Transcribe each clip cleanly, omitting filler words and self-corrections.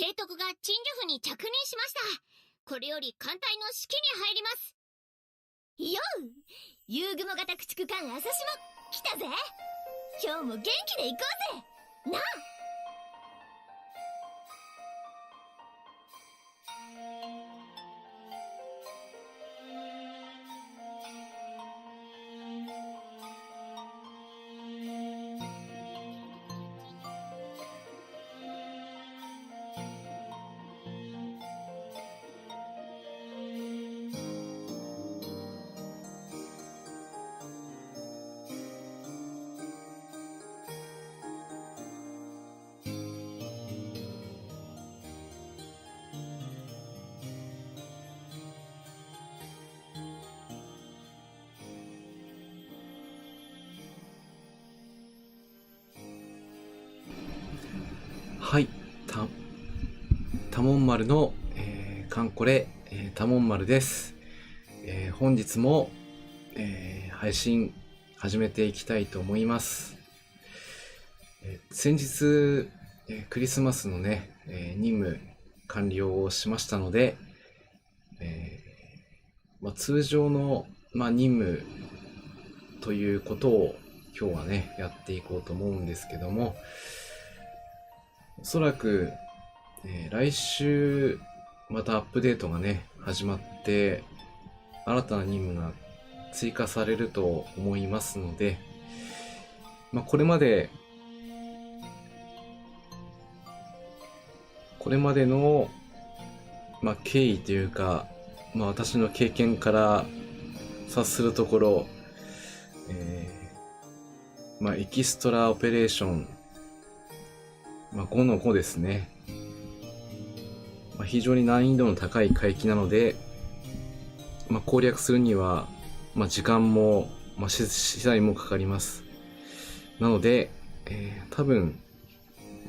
提督が鎮守府に着任しました。これより艦隊の指揮に入ります。よう、遊具も型駆逐艦朝島来たぜ。今日も元気で行こうぜなあ。はい、多聞丸の、カンコレ、多聞丸です。本日も、配信始めていきたいと思います。先日、クリスマスのね、任務完了をしましたので、通常の、任務ということを今日はね、やっていこうと思うんですけども、おそらく、来週またアップデートがね始まって新たな任務が追加されると思いますので、これまでの、経緯というか、私の経験から察するところ、エキストラオペレーション、5の5ですね。非常に難易度の高い海域なので、攻略するには、時間も、資材もかかります。なので、多分、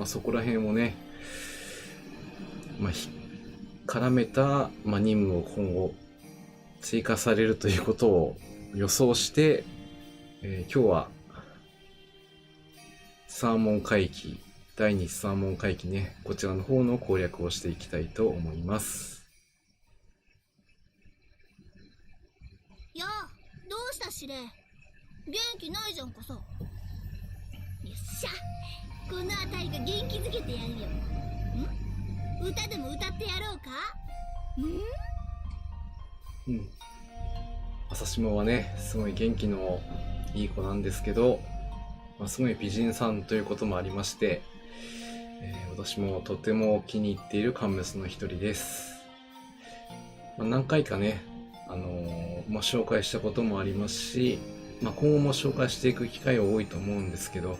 そこら辺をね、絡めた、任務を今後追加されるということを予想して、今日はサーモン海域、第2サーモン海域ね、こちらの方の攻略をしていきたいと思います。やあ、どうした司令。元気ないじゃんかさ。よっしゃ、このあたりが元気づけてやるよ。歌でも歌ってやろうか。朝島はね、すごい元気のいい子なんですけど、すごい美人さんということもありまして、私もとても気に入っているカンムスの一人です。何回かね、紹介したこともありますし、今後も紹介していく機会は多いと思うんですけど、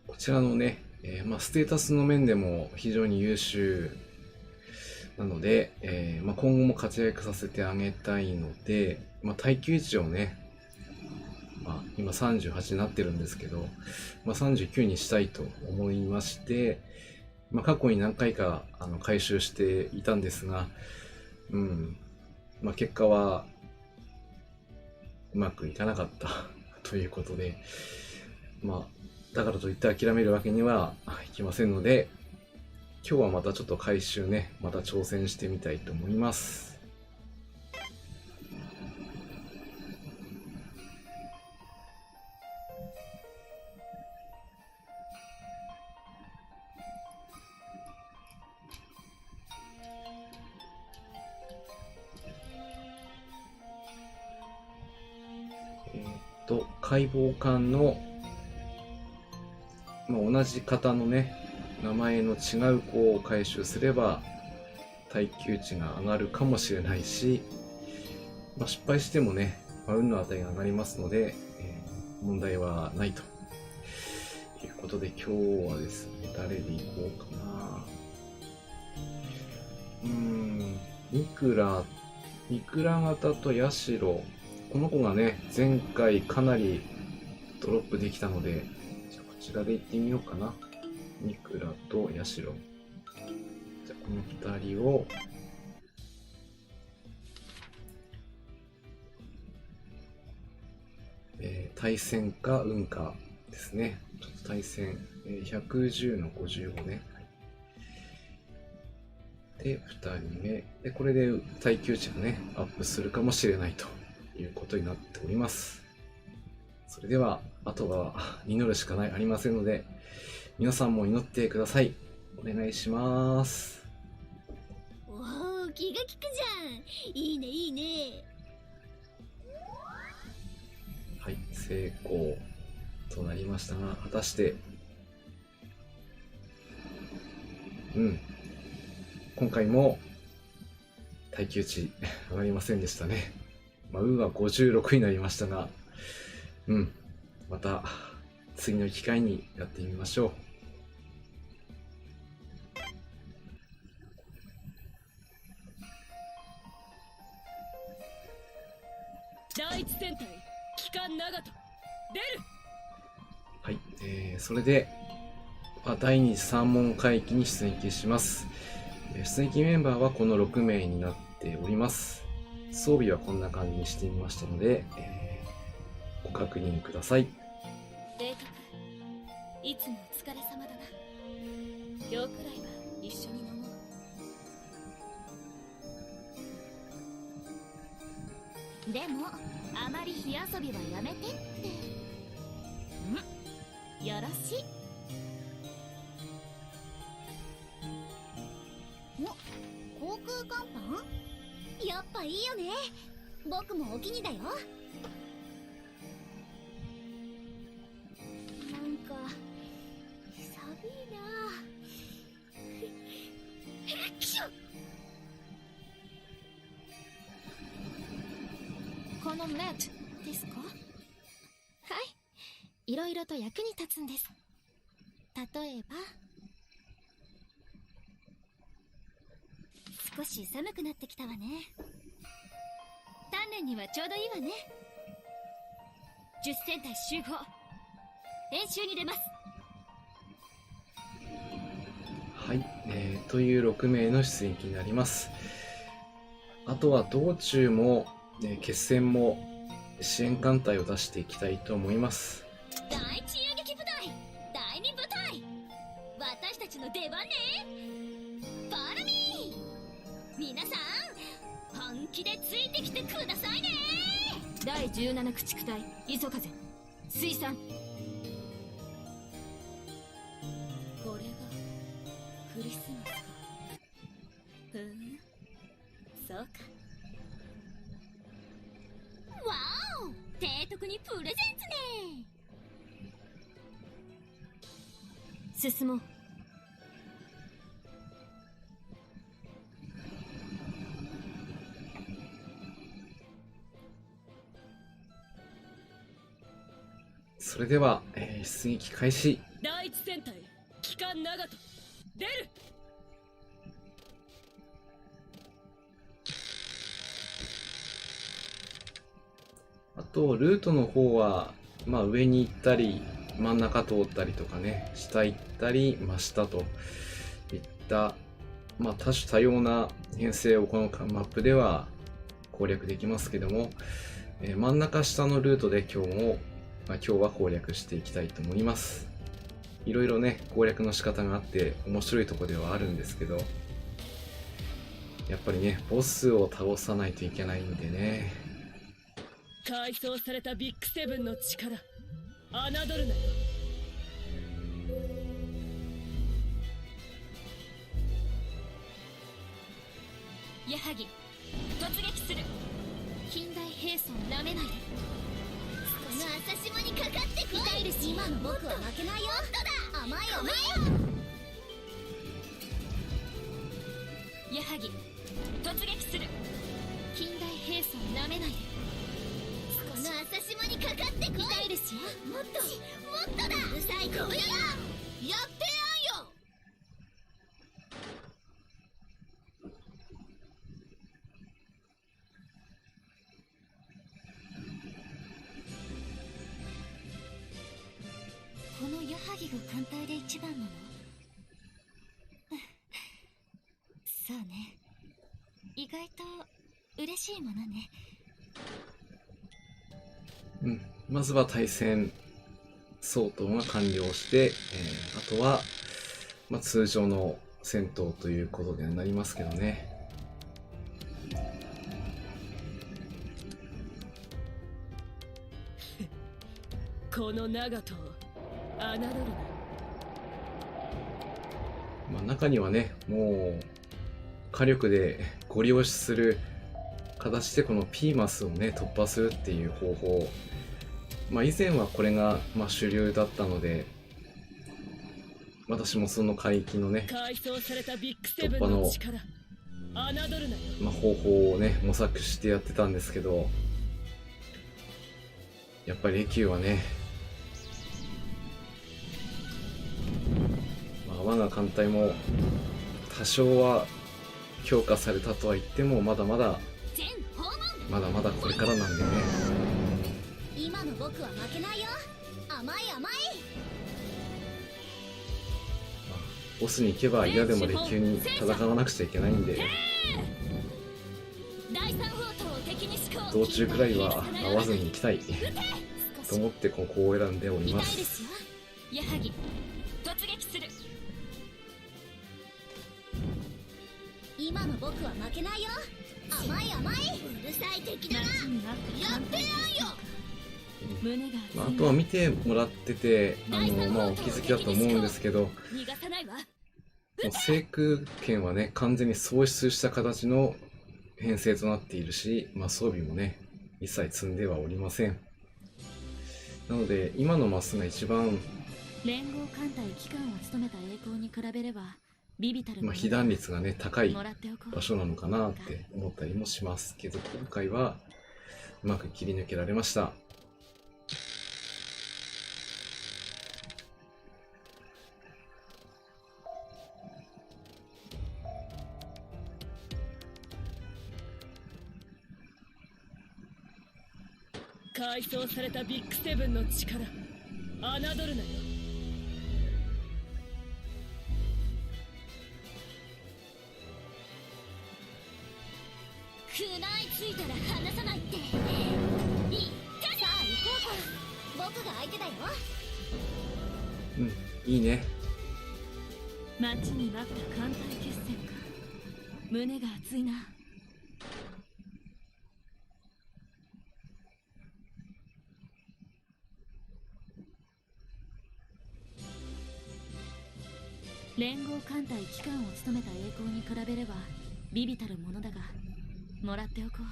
こちらのね、ステータスの面でも非常に優秀なので、今後も活躍させてあげたいので、耐久値をね、今38になってるんですけど、39にしたいと思いまして、過去に何回か回収していたんですが、結果はうまくいかなかったということで、だからといって諦めるわけにはいきませんので、今日はまたちょっと回収ね、また挑戦してみたいと思います。解剖艦の、同じ型のね、名前の違う子を回収すれば耐久値が上がるかもしれないし、失敗してもね、運の値が上がりますので、問題はないということで、今日はですね、誰でいこうかな。ミクラ型とヤシロ、この子がね、前回かなりドロップできたので、じゃあこちらで行ってみようかな。ミクラとヤシロ。じゃあこの2人を対戦か運かですね。ちょっと対戦、110の55ね。で、2人目。で、これで耐久値がね、アップするかもしれないということになっております。それでは、あとは祈るしかありませんので、皆さんも祈ってください。お願いします。おお、気が利くじゃん。いいねいいね。はい、成功となりましたが、果たして、今回も耐久値上がりませんでしたね。運は56になりましたが、また次の機会にやってみましょう。第一戦隊機関長門出る。はい、それで、第2次三門会議に出撃します。出撃メンバーはこの6名になっております。装備はこんな感じにしてみましたので、ご確認ください。データいつもお疲れ様だな。今日くらいは一緒に飲もう。でもあまり火遊びはやめてって。よろしい。航空甲板？やっぱいいよね。僕もお気にだよ。なんか寒いな。このメットですか？はい、いろいろと役に立つんです。例えば少し寒くなってきたわね。鍛錬にはちょうどいいわね。10戦隊集合、演習に出ます。はい、という6名の出撃になります。あとは道中も、決戦も支援艦隊を出していきたいと思います。第一遊撃部隊、第二部隊、私たちの出番ね。フォロミー。皆さん本気でついてきてくださいね。第17駆逐隊磯風水産。これがクリスマスか。そうか。わお、提督にプレゼンツね。進もう。それでは、出撃開始。第一戦隊機関長門出る。あとルートの方は、上に行ったり真ん中通ったりとかね、下行ったり真下といった、多種多様な編成をこのマップでは攻略できますけども、真ん中下のルートで今日は攻略していきたいと思います。いろいろね、攻略の仕方があって面白いところではあるんですけど、やっぱりね、ボスを倒さないといけないんでね。改装されたビッグセブンの力、侮るなよ。矢作、突撃する。近代兵装なめないで。この朝霜にかかってこい。痛いです。今の僕は負けないよ。甘い甘い。矢作、突撃する。近代兵装なめないで。この朝霜にかかってこい。痛いですよ。もっとだ。うるさいこや。やってやんよ。この矢作が艦隊で一番なの？そうね。意外と嬉しいものね。まずは対戦相当が完了して、あとは、通常の戦闘ということになりますけどね。この長門を侮るな。中にはね、もう火力でゴリ押しする形でこのピーマスをね突破するっていう方法、以前はこれが主流だったので、私もその海域のね改装されたビッグセブンの力、侮るなよ。方法をね模索してやってたんですけど、やっぱりレキューはね、我が艦隊も多少は強化されたとは言ってもまだまだ全訪問。まだまだこれからなんでね。今の僕は負けないよ。甘い甘い。ボスに行けば嫌でもレキューに戦わなくちゃいけないんで、第三砲塔を敵に思考。道中くらいは会わずに行きたいと思ってここを選んでおりま。痛いですすよ。矢作突撃する。今の僕は負けないよ。甘い甘い。うるさい敵だな。やってやんよ。胸があとは見てもらっててお気づきだと思うんですけど、逃がさないわ。もう制空権はね完全に喪失した形の編成となっているし、装備もね一切積んではおりません。なので今のマスが一番連合艦隊機関を務めた栄光に比べればビビたるものだ。被弾率がね高いもらっておこう場所なのかなって思ったりもしますけど、今回はうまく切り抜けられました。改装されたビッグセブンの力、侮るなよ。食らいついたら離さないって。いったね。さあ行こうか。僕が相手だよ。いいね。待ちに待った艦隊決戦か。胸が熱いな。連合艦隊機関を務めた栄光に比べればビビたるものだが、もらっておこうか。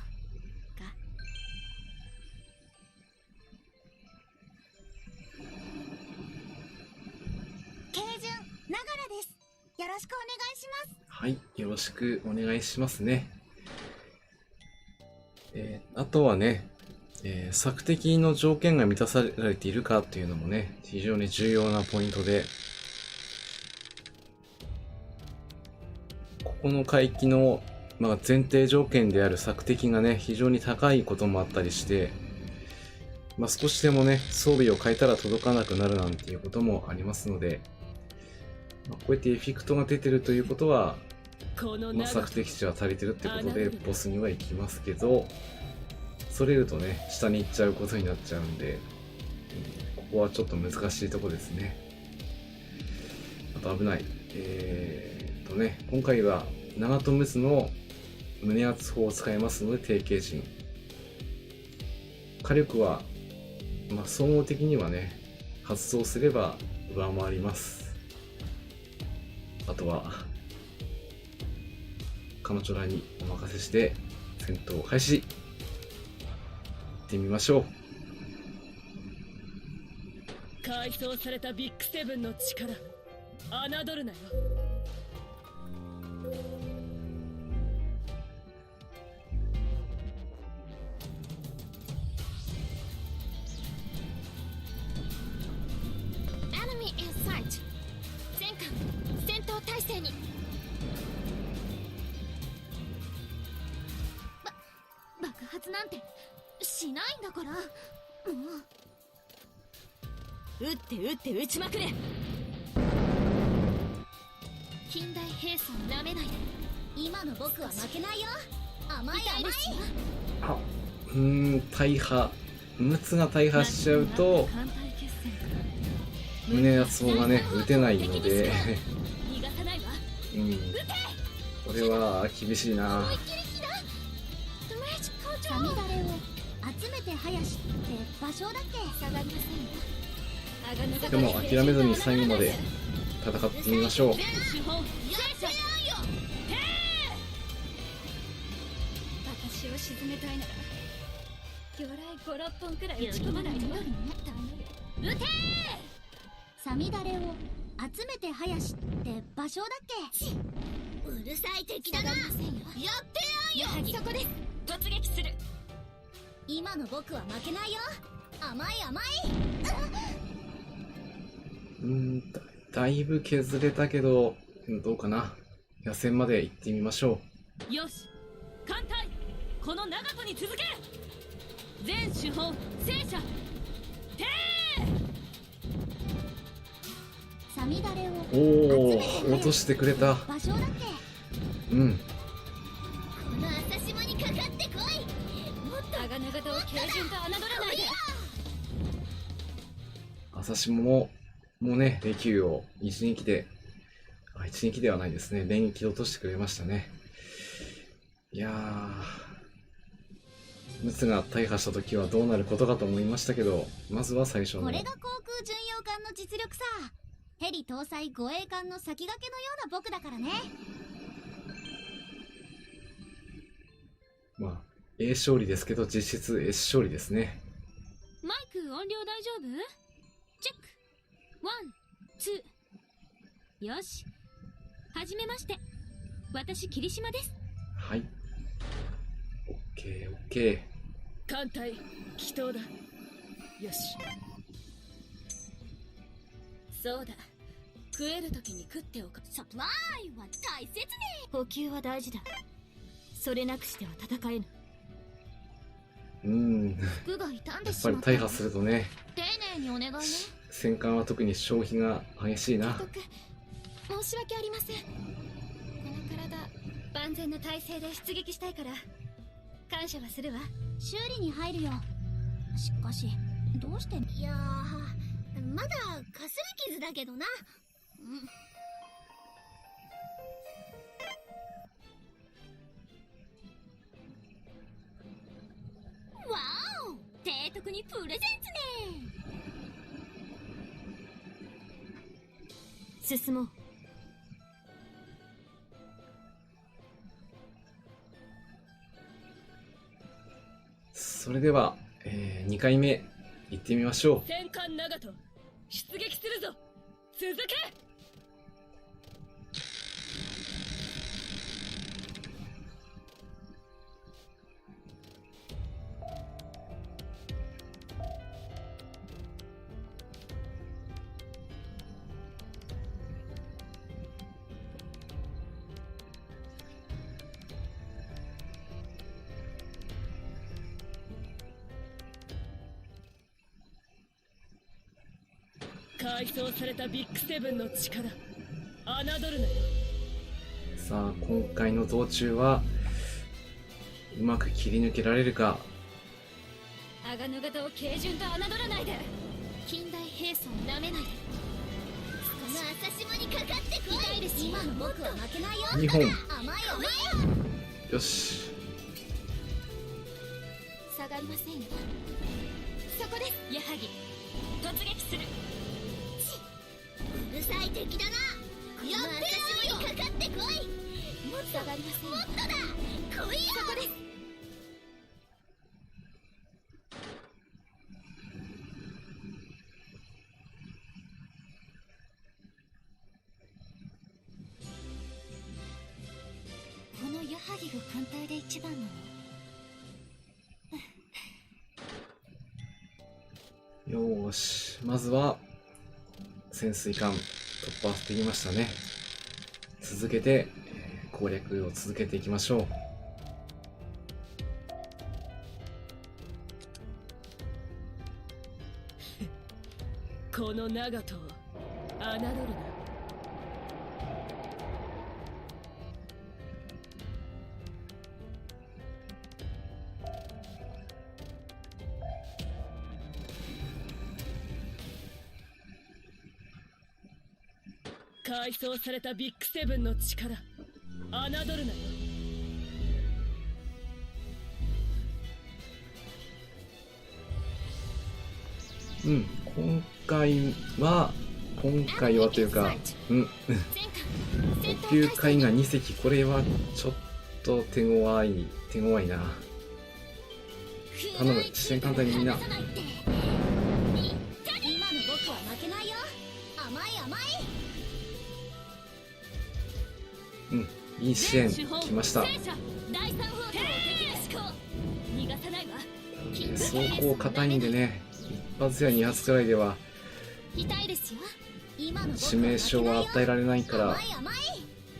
軽順ながらです。よろしくお願いします。はい、よろしくお願いしますね。あとはね、索敵の條件が満たされているかというのもね、非常に重要なポイントで、ここの海域の、前提条件である索敵がね、非常に高いこともあったりして、少しでもね、装備を変えたら届かなくなるなんていうこともありますので、こうやってエフィクトが出てるということは、この長索敵値は足りてるってことでボスには行きますけど、それるとね下に行っちゃうことになっちゃうんで、ここはちょっと難しいとこですね。あと危ない。今回は長門陸奥の胸圧砲を使いますので低軽陣。火力は総合的にはね発動すれば上回ります。あとは彼女らにお任せして戦闘開始。行ってみましょう。改装されたビッグセブンの力、侮るなよ。Enemy in sight。全艦戦闘態勢に。爆発なんてしないんだから。もう撃って撃って撃ちまくれ。近代兵装なめないで。今の僕は負けないよ。甘い甘い。大破陸奥が大破しちゃうと艦隊決戦か。胸圧砲がね打てないので逃がさないわ。これは厳しいな。思いっきり火だ。ドメージ好調。サミダレを集めて林って場所だっけ？下がりませんよ。鋼がでも諦めずに最後まで戦ってみましょう。全手本戦車。私を沈めたいなら魚雷5、6本くらい打ち込まないと。撃てサミダレを集めて林って場所だっけ？うるさい敵だな。やってやはりそこです。突撃する。今の僕は負けないよ。甘い甘い。だいぶ削れたけどどうかな。野戦まで行ってみましょよし、艦隊この長門に続け。全手法戦車てサミダレをう。おお落としてくれた。場所だっけ？うんこの朝島にかかってこい。もっと鋼型を軽順と侮らないで。朝下ももうねレキューを一撃で一撃ではないですね、連撃で落としてくれましたね。いやー陸奥が大破した時はどうなることかと思いましたけど、まずは最初のこれが航空巡洋艦の実力さ。ヘリ搭載護衛艦の先駆けのような僕だからね。まあ A 勝利ですけど実質 S 勝利ですね。マイク音量大丈夫？チェック。ワン、ツー。よし。はじめまして。私霧島です。はい、オッケーオッケ艦隊祈祷だ。よし。そうだ。食える時に食っておか。サプライは大切ね。補給は大事だ。それなくしては戦えぬ。服が傷んやでっぱりしまった。大破するとね丁寧にお願いね。戦艦は特に消費が激しいな。申し訳ありません。この体万全の体制で出撃したいから感謝はするわ。修理に入るよ。しかしどうして？いやーまだかすり傷だけどな。わお、提督にプレゼンツね。進もう。それでは、2回目行ってみましょう。戦艦長門出撃するぞ。続け。改装されたビッグセブンの力侮るなよ。さあ今回の道中はうまく切り抜けられるか。鋼型を軽順と侮らないで。近代兵装をなめないで。この朝島にかかってこい。痛いです。今の僕は負けないよ。 2本甘い甘い。よし。下がりませんよ。そこです。矢作突撃する。うるさい敵だな。やってやるよ。かかってこい。もっと下がりませんよ。もっとだ。来いよ。そこです。この矢作が艦隊で一番なの？よーし、まずは潜水艦突破できましたね。続けて、攻略を続けていきましょう。この長門を侮るな。改装されたビッグセブンの力侮るなよ。うん、今回はというか、補給会が2隻、これはちょっと手強いな。頼む、支援艦隊にみんな。今の僕は負けないよ。甘い甘い。うん、いい支援来ました。第3フォートを敵に思考。逃がさないわ。装甲硬いんでね、1発や2発くらいでは痛いですよ。致命傷は与えられないから、甘い甘い。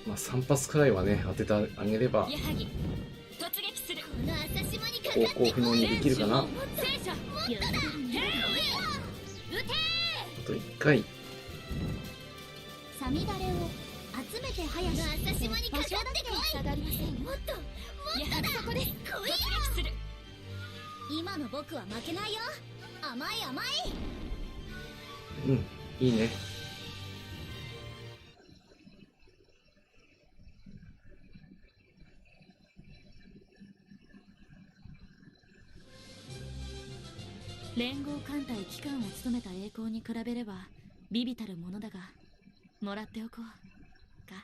まあ、3発くらいはね当ててあげれば矢作突撃する。この朝島にかかって航行不能にできるかな。あ戦車もっとだ。撃てと1回。サミダレを集めて早し朝島にかかってこい。下がりませんよ。もっとそこです。突撃する。今の僕は負けないよ。甘い甘い。うん、いいね。連合艦隊機関を務めた栄光に比べれば微々たるものだが、もらっておこうか。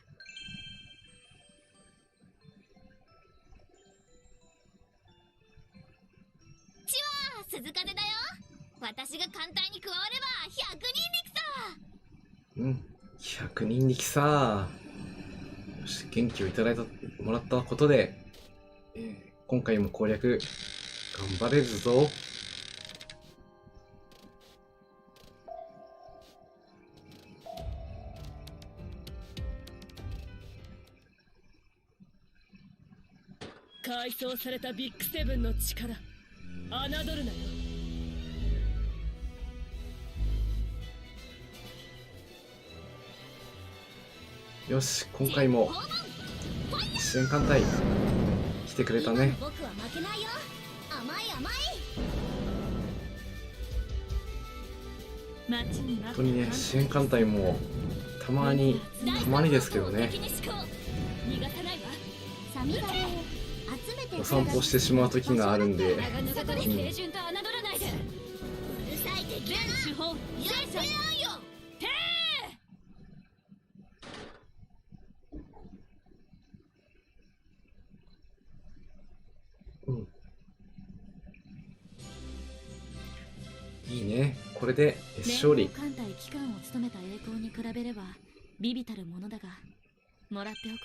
鈴風だよ。私が艦隊に加われば100人力さ。うん、100人力さ。よし、元気をもらったことで、今回も攻略頑張れるぞ。改装されたビッグセブンの力侮るなよ。よし、今回も支援艦隊来てくれたね。僕は負けないよ。甘い甘い。待ちに本当にね、支援艦隊もたまにですけどね、逃がさないわ。サミダレを集めてお散歩してしまう時があるんで、そこで清純と侮らないで。うるさい敵だな。手法やってやんよ。うんいいね。これで勝利連合。艦隊機関を務めた栄光に比べれば微々たるものだが、もらっておこ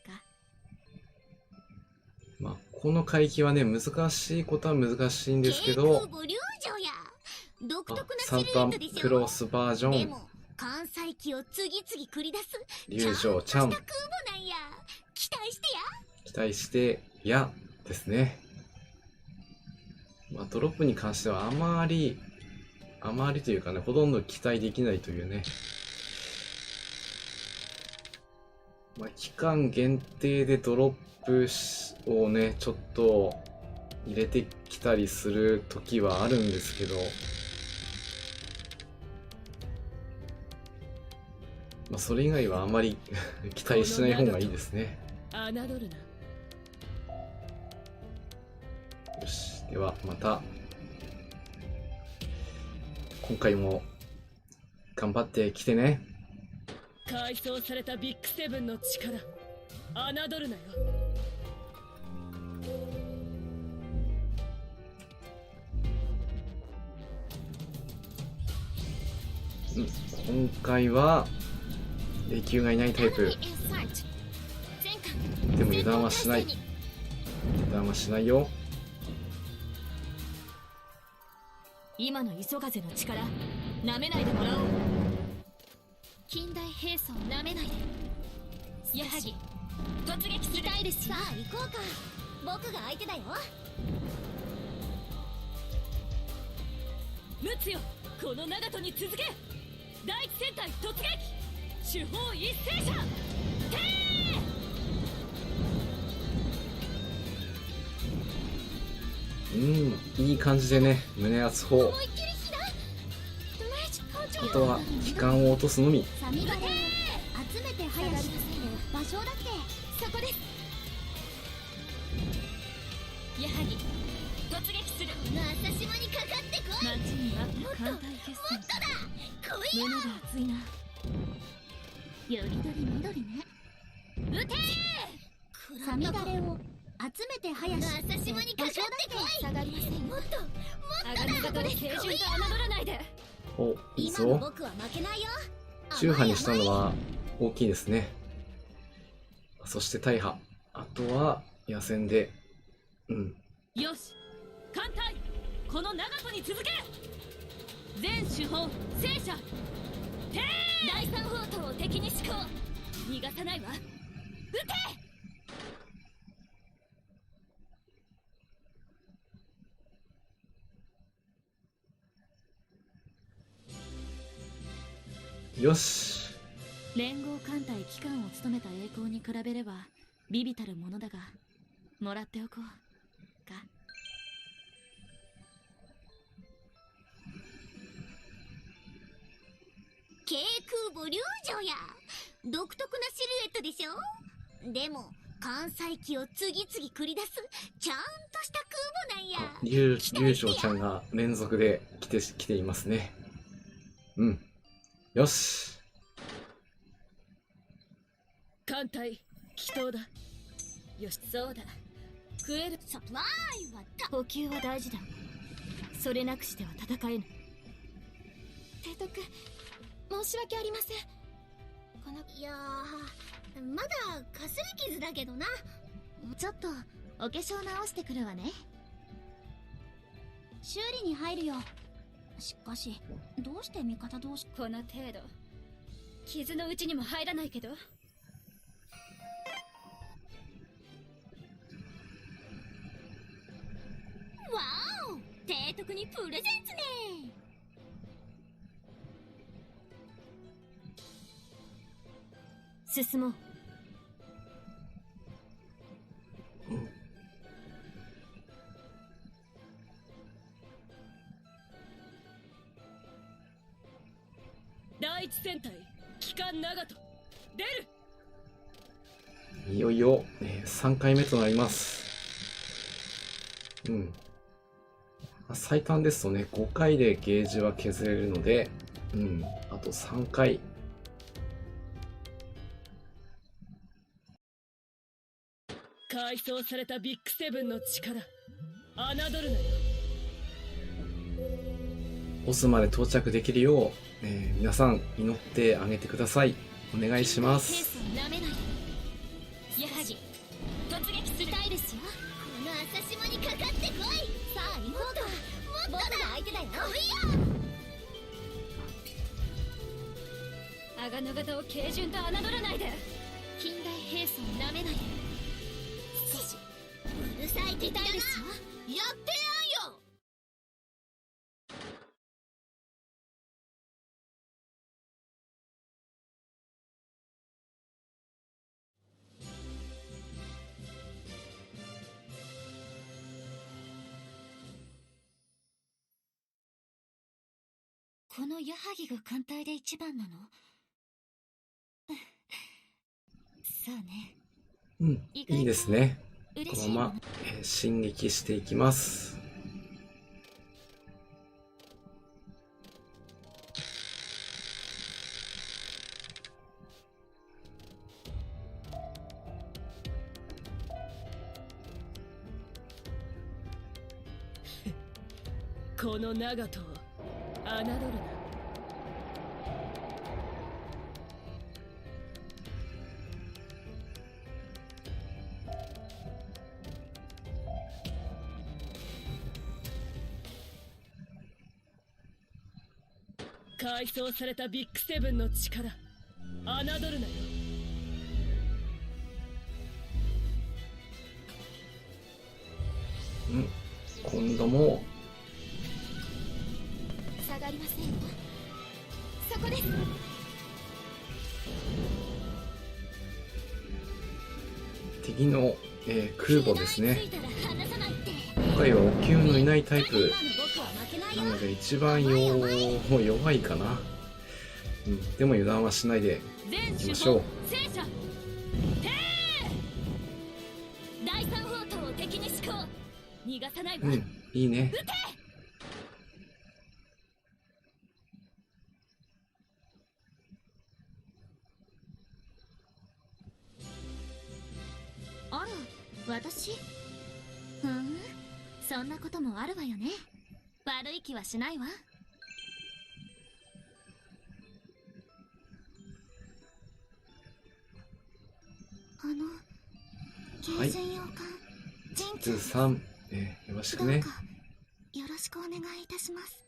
うか。まあ、この海域はね、難しいことは難しいんですけど、武流城や独特なサンシルエタットでしょ。クロスバージョン、でも関西機を次々繰り出す竜城ちゃん、ちゃんとした空母なんや。期待してや。期待してやですね。まあ、ドロップに関してはあまりというかね、ほとんど期待できないというね。まあ、期間限定でドロップをね、ちょっと入れてきたりする時はあるんですけど、まあ、それ以外はあまり期待しない方がいいですね。侮るな。よし、ではまた今回も頑張ってきてね。改装されたビッグセブンの力侮るなよ。今回は永久がいないタイプ。でも油断はしない。油断はしないよ。今の磯風の力なめないでもらおう。近代兵装なめないで。矢作突撃する。痛いです。さあ行こうか。僕が相手だよ。陸奥よ、この長門に続け。第一戦隊突撃。手法一斉者。いい感じでね、胸圧砲。思いっきり火だ。あとは機関を落とすのみ。サミダレを将だってそこです。やはり突撃する。この朝島にかかってこい。待ちに待った艦隊決もっ戦。とだ来いよ。胸が熱いな。よりどりみどりね。撃てサミダレを集めて林。この朝島にかかってこい。下がりません。もっと鋼型で軽順と侮らないで。お、いい今のぞ。僕は負けないよ。中波にしたのは大きいですね。そして大破。あとは野戦で。よし艦隊この長門に続け。全主砲戦車停。第三砲塔を敵に施行。逃がさないわ。撃て。よし。連合艦隊機関を務めた栄光に比べれば微々たるものだが、もらっておこうか。軽空母龍城や独特なシルエットでしょ。でも艦載機を次々繰り出すちゃんとした空母なんや。龍翔ちゃんが連続で来ていますね。よし。艦隊祈祷だ。よし、そうだ。食える。サプライは補給は大事だ。それなくしては戦えぬ。提督、申し訳ありません。このいやー、まだかすり傷だけどな。ちょっとお化粧直してくるわね。修理に入るよ。しかしどうして味方同士。この程度傷のうちにも入らないけど。わお、提督にプレゼンツね。進もう。第一戦隊機関長門出る。いよいよ、3回目となります。最短ですとね、5回でゲージは削れるので、あと3回。改装されたビッグセブンの力、侮るなよ。オスまで到着できるよう、皆さん祈ってあげてください。お願いしまペーす。スを舐めないで。やはり突撃する。たいですよ。この朝島にかかってこい。さあ行こうか。もっとだ。僕が相手だよ。来いよ。鋼型を軽順と侮らないで。近代兵装を舐めないで。少しうるさい敵だな。痛いですよ。やってやんよ。この矢作が艦隊で一番なの？そうね。いいですね。こ嬉しいもの。のまま、進撃していきます。この長門を侮るな。改装されたビッグセブンの力、侮るなよ。今度も下がりませんよ。そこです。敵の、空母ですね。ついたら離さないって。今回はお給のいないタイプ今の僕は負けないよ。なので一番弱いかな。でも油断はしないで全いきましょう。戦車逃がさないわ。うん、いいね。あら、私ふん、そんなこともあるわよね。悪い気はしないわ。はい軽巡洋艦ジンちゃん、通さん、よろしくね。どうかよろしくお願いいたします。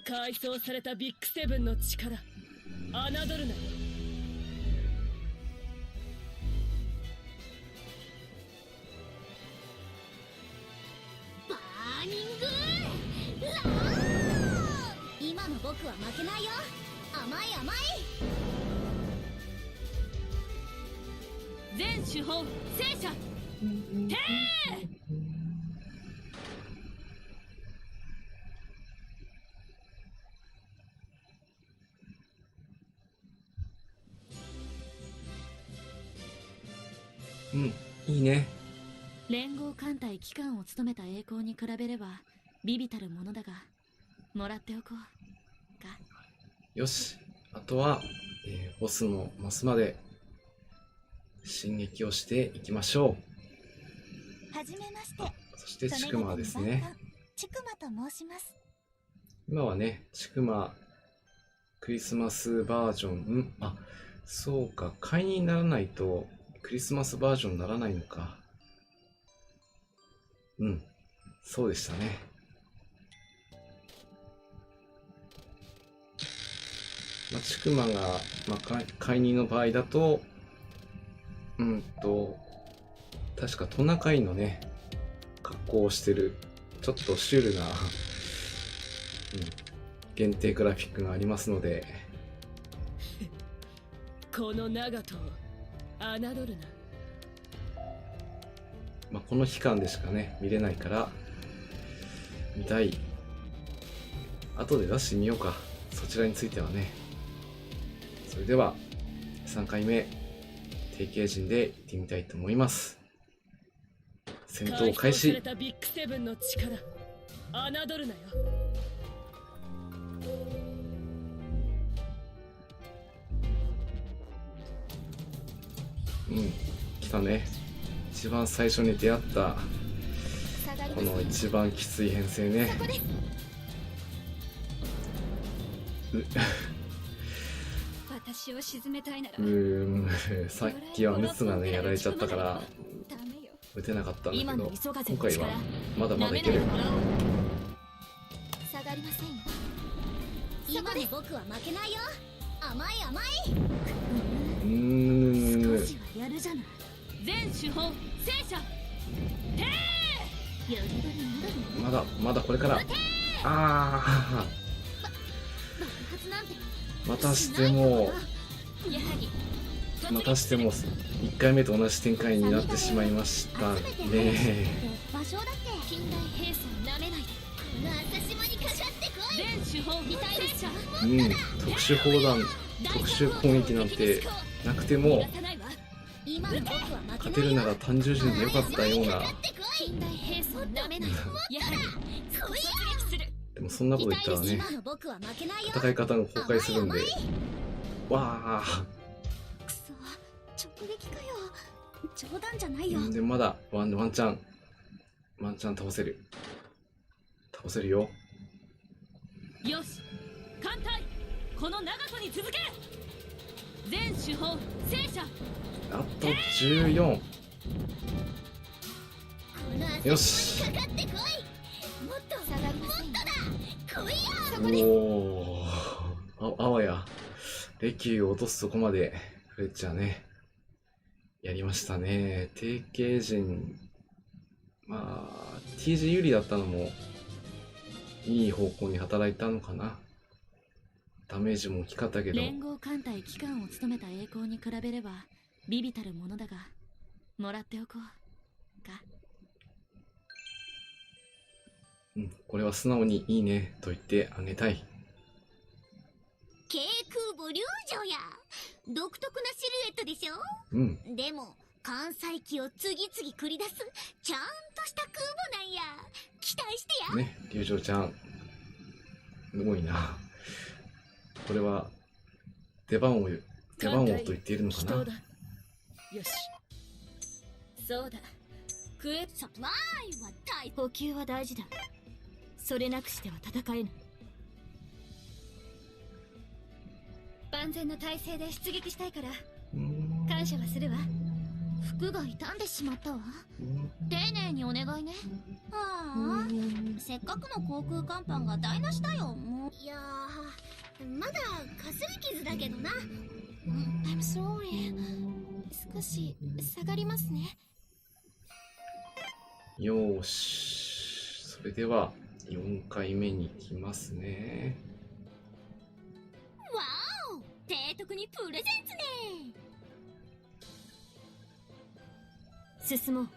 改装されたビッグセブンの力、侮るなよ。バーニングラー。今の僕は負けないよ。甘い甘い。全手法戦車てうん、いいね。連合艦隊機関を務めた栄光に比べれば微々たるものだが、もらっておこうか。よし。あとは、ボスのマスまで進撃をしていきましょはじめまして。う。そしてちくまですね。ちくまと申します。今はね、ちくまクリスマスバージョン、あ、そうか、会員にならないとクリスマスバージョンにならないのか。うん、そうでしたね。まあ、ちくまが、まあ、会員の場合だと、確かトナカイのね、格好をしてる、ちょっとシュールな、限定グラフィックがありますので、この長門を侮るな。まあ、この期間でしかね、見れないから、見たい。後で出してみようか。そちらについてはね。それでは、3回目、定型陣で行ってみたいと思います。戦闘開改装され始。たビッグセブンの力、侮るなよ。来たね。一番最初に出会った下がりこの一番きつい編成ね。ここです。私を沈めたいならさっきはムツがねやられちゃったからダメよ。打てなかったんだけ今のど、磯風の今回は力まだまだいける。下がりませんよ。今の僕は負けないよ。甘い甘い。少しはやるじゃない。全手法戦車やりだりみだり。まだこれから。あ爆発なんてー、またしてもやはりまたしても1回目と同じ展開になってしまいましたね。場所だって近代兵装なめないで。この朝島にかかってこい。全手法戦車特殊砲弾、特殊攻撃なんてなくても今の僕は負けないよ。勝てるなら単純人でよかったような。近代兵装なめないで。やはり突撃する。でもそんなこと言ったらね、今の僕は負けないよ。戦い方が崩壊するんで。わくそ、直撃かよ。冗談じゃないよ。ー、でもまだワンチャン倒せるよ。よし、艦隊この長門に続け。全手法戦車あと14。この朝よし。島にかかってこい。もっと下がりませんよ。もっとだ。来いよ。そこでおー、あわやレキューを落とすとこまでフレッチャーねやりましたね。定型陣、まあ T 字有利だったのもいい方向に働いたのかな。ダメージも大きかったけど、連合艦隊機関を務めた栄光に比べれば微々たるものだが、もらっておこうか。うん、これは素直にいいねと言ってあげたい。軽空母流女や。独特なシルエットでしょ。うん、でも関西機を次々繰り出すちゃんとした空母なんや。期待してや。ね、龍城ちゃん、すごいな。これは出番王と言っているのかな。祈祷だ。よし、そうだ。クエサプライは大補給は大事だ。それなくしては戦えぬ。万全の体制で出撃したいから感謝はするわ。服が傷んでしまったわ。丁寧にお願いね。ああ、せっかくの航空甲板が台無しだよ。もういやー、まだかすり傷だけどな。I'm sorry。少し下がりますね。よーし、それでは4回目に行きますね。わお、提督にプレゼンツね。進もう。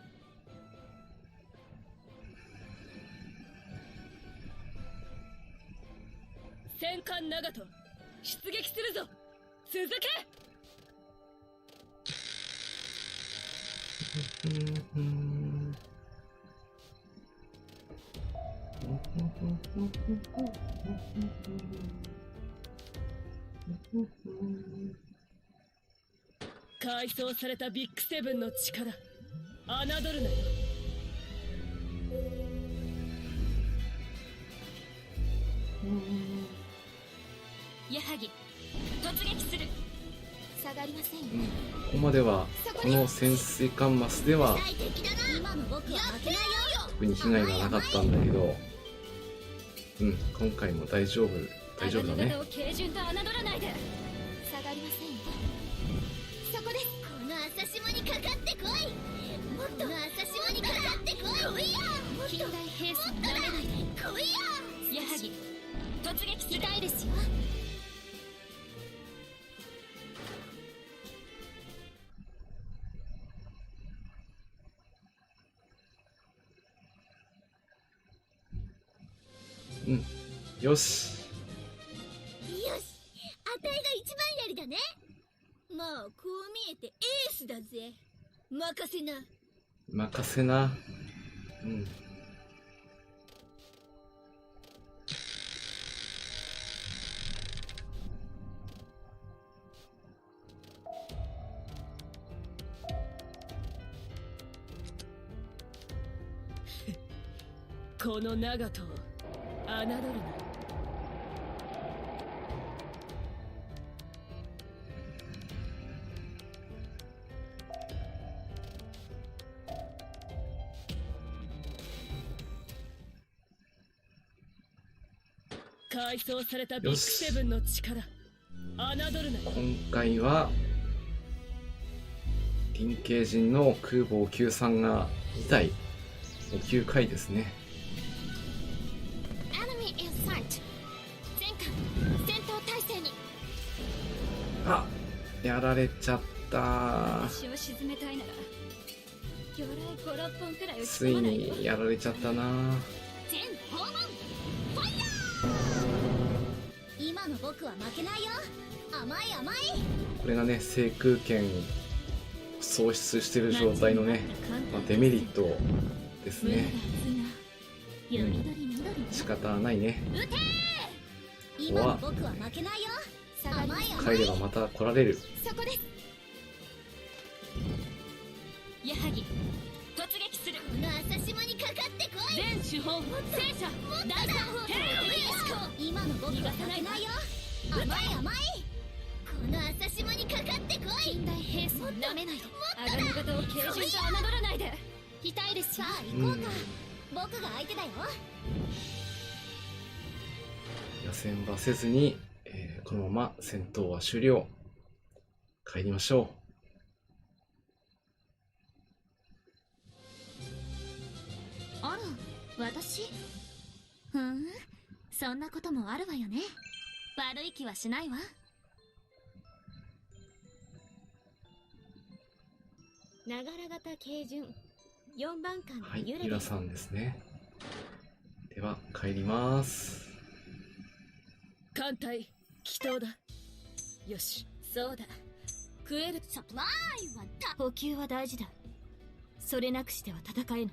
戦艦長門出撃するぞ。続け。改装されたビッグセブンの力、侮るなよ。矢作、突撃する。下がりませんよ。ここまではこの潜水艦マスでは大敵だな。今の僕は負けないよ。特に被害がなかったんだけど、うん、今回も大丈夫だあなたね。方を軽順と侮らないで。下がりませんよ。そこです。この朝霜にかかってこい。もっとこの朝霜にかかってこい。来いや。もっと近代兵士になれないで。来いや。矢作、突撃する。痛いですよ。うん、よし。よし、あたいが一番やりだね。まあこう見えてエースだぜ。任せな。任せな。うん。この長門を侮るな。改装されたビッグセブンの力、侮るなよ。今回は銀形人の空母級さんが2体9回ですね。 Enemy in sight。前艦戦闘態勢に。あ、やられちゃった。私を沈めたいなら魚雷5、6本くらい撃ちつい込まないよ。にやられちゃったな。全訪問ファイヤ今の僕は負けないよ。甘い甘い。これがね、制空権喪失してる状態のね、デメリットですね。ー。よりどりみどり。仕方ないね。今の僕は負けないよ。甘い甘い。帰ればまた来られる。そこです。矢作、突撃する。この朝霜にかかってこい。全手法戦車第三砲兵今の僕は負けないよ。甘い甘い。この朝霜にかかってこい。近代兵士になめないで。鋼型を軽順と侮らないで。痛いですよ。さあ行こうか。僕が相手だよ。野戦はせずに、このまま戦闘は終了。帰りましょあら、私？ふん、そんなこともあるわよね。悪い気はしないわ。ながら型軽順。4番館のはい、ユレです。ゆらさんですね。では、帰ります。艦隊祈祷だ。よし、そうだ。食える。サプライはた補給は大事だ。それなくしては戦えぬ。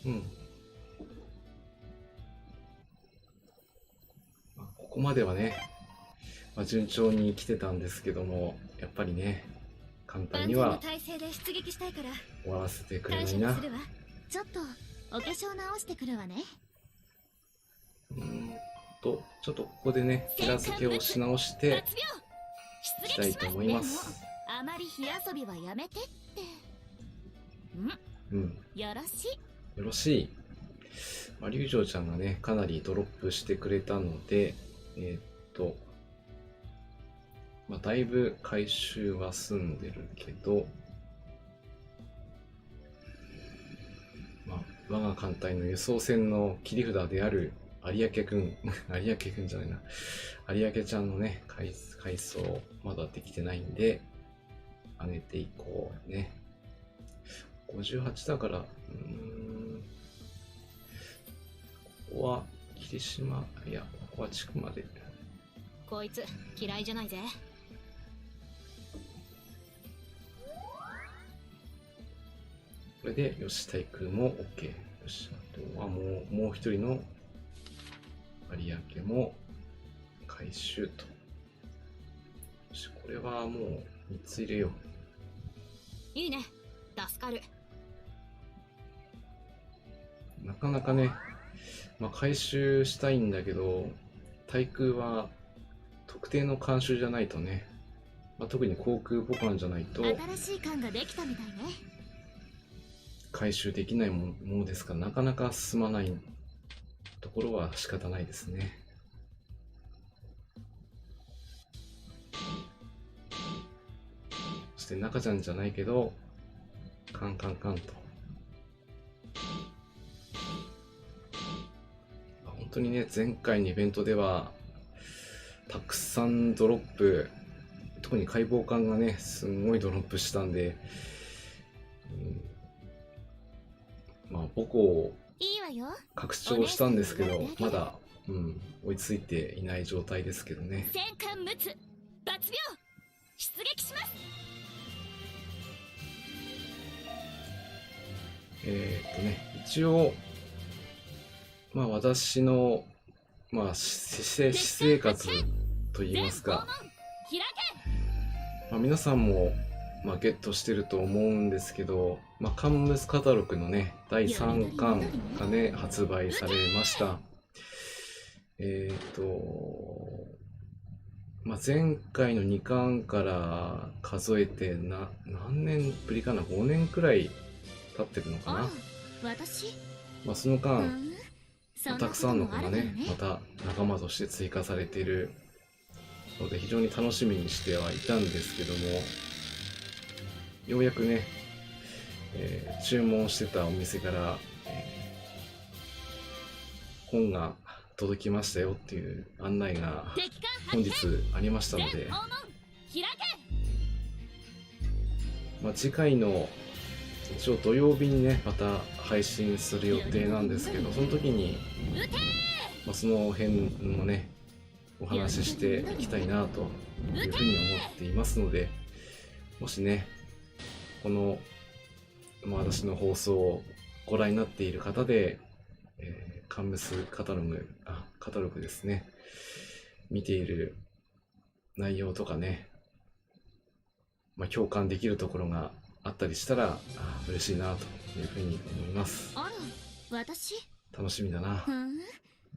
うん。ここまではね、順調に来てたんですけども、やっぱりね、簡単万全なには体制で出撃したいから終わらせてくれ感ないな。謝するわ。ちょっとお化粧直してくるわね。ちょっとここでね、裏付けをし直して脱病いきたいと思います。あまり火遊びはやめてって。うん。よろしい。よろしい。龍城ちゃんがね、かなりドロップしてくれたので、だいぶ回収は済んでるけど、我が艦隊の輸送船の切り札である有明くん、有明くんじゃないな、有明ちゃんのね、回送まだできてないんで、上げていこうね。58だから、ここは霧島、いや、ここは地区まで。こいつ嫌いじゃないぜ。これで、よし、対空も OK。よし、あとはもう一人の有明も回収と。よし、これはもう3つ入れよう。いいね、助かる。なかなかね、回収したいんだけど、対空は特定の慣習じゃないとね、特に航空母艦じゃないと新しい艦ができたみたいね。回収できないものですから、なかなか進まないところは仕方ないですね。そして中ちゃんじゃないけど、カンカンカンと。本当にね、前回のイベントでは、たくさんドロップ、特に解剖艦がね、すんごいドロップしたんで、母校をいいわよ。拡張したんですけど、まだ、追いついていない状態ですけどね。戦艦陸奥、抜病出撃します。一応、私の、私生活といいますか、開け。皆さんも、ゲットしてると思うんですけど、カンムスカタログのね、第3巻がね、発売されました。前回の2巻から数えて何年ぶりかな、5年くらい経ってるのかな。私その間、そんなたくさんの子がね、まこともあた仲間として追加されているので、非常に楽しみにしてはいたんですけども、ようやくね、注文してたお店から、本が届きましたよっていう案内が敵艦本発見。日ありましたので、全訪問開け。次回の一応土曜日にね、また配信する予定なんですけど、その時に、その辺のね、お話ししていきたいなというふうに思っていますので、もしね、この、私の放送をご覧になっている方で、カンムスカタログですね、見ている内容とかね、共感できるところがあったりしたら嬉しいなというふうに思います。あら、私楽しみだな。